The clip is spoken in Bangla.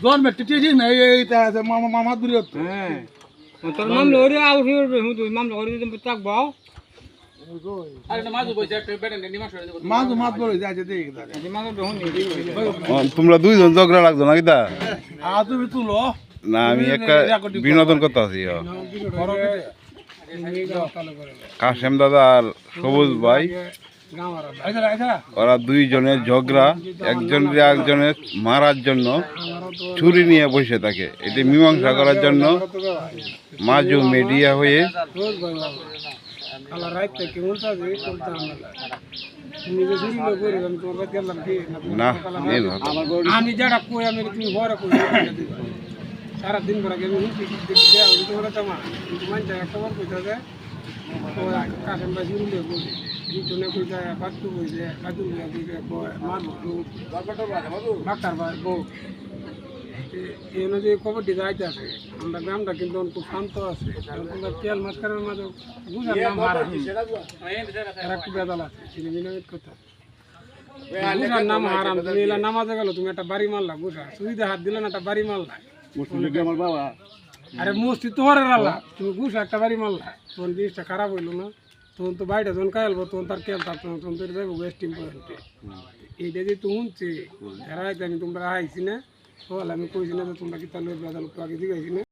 গভর্নমেন্ট টিটিজি না এইটা আছে মামা দূরে হচ্ছে হ্যাঁ তোর মামলা ওরে আউরি ওরে তুই মামলা করে দিতে তাক বাও আরে না মাজু বইছে একটা বেটা নি মাস মাছ মাছ বলে যাচ্ছে দেখি দাঁড়া মামলা দহন তোমরা দুইজন ঝগড়া লাগতো নাকি তা তুমি তুলো না আমি একটা বিনোদন করতে আছি কাশেম দাদা আর সবুজ ভাই ওরা দুইজনের ঝগড়া একজনের মারার জন্য ছুরি নিয়ে বসে থাকে এটি মীমাংসা করার জন্য মাজু মিডিয়া হয়ে আমি যারা কই আমি তুমি ঘরে কই সারাদিন করে গেলে মানছে একটা বার কইতে কাশেম ভাই শুরু দিয়ে বলি জিটনে কইতে বাচ্চু কইছে কাজু কইছে মারবো ডাক্তার ভাই বউ এই অনুযায়ী কবড্ডি যাইতে আছে আমরা গ্রামটা কিন্তু খুব শান্ত আছে তেল মাঝখানের মাঝে বুঝার নাম হারা এরা একটু বেদাল আছে কথা বুঝার নাম হারাম তুমি এলা নামাজে গেল তুমি একটা বাড়ি মারলা বুঝা সুবিধা হাত দিলে না একটা বাড়ি মারলা আমার বাবা আরে মসজিদ তোমার রাল্লা তুমি বুঝা একটা বাড়ি মারলা তখন জিনিসটা খারাপ হইলো না তখন তো বাড়িটা যখন কালবো তখন তার কেল থাকতো না তখন তো যাবো ওয়েস্ট ইম্পর্টেন্টে এইটা যে তুমি শুনছি এরা আমি তোমরা আইছি না আমি কইছি না তোমরা কি তাহলে বেদাল আগে দিকে আইছি না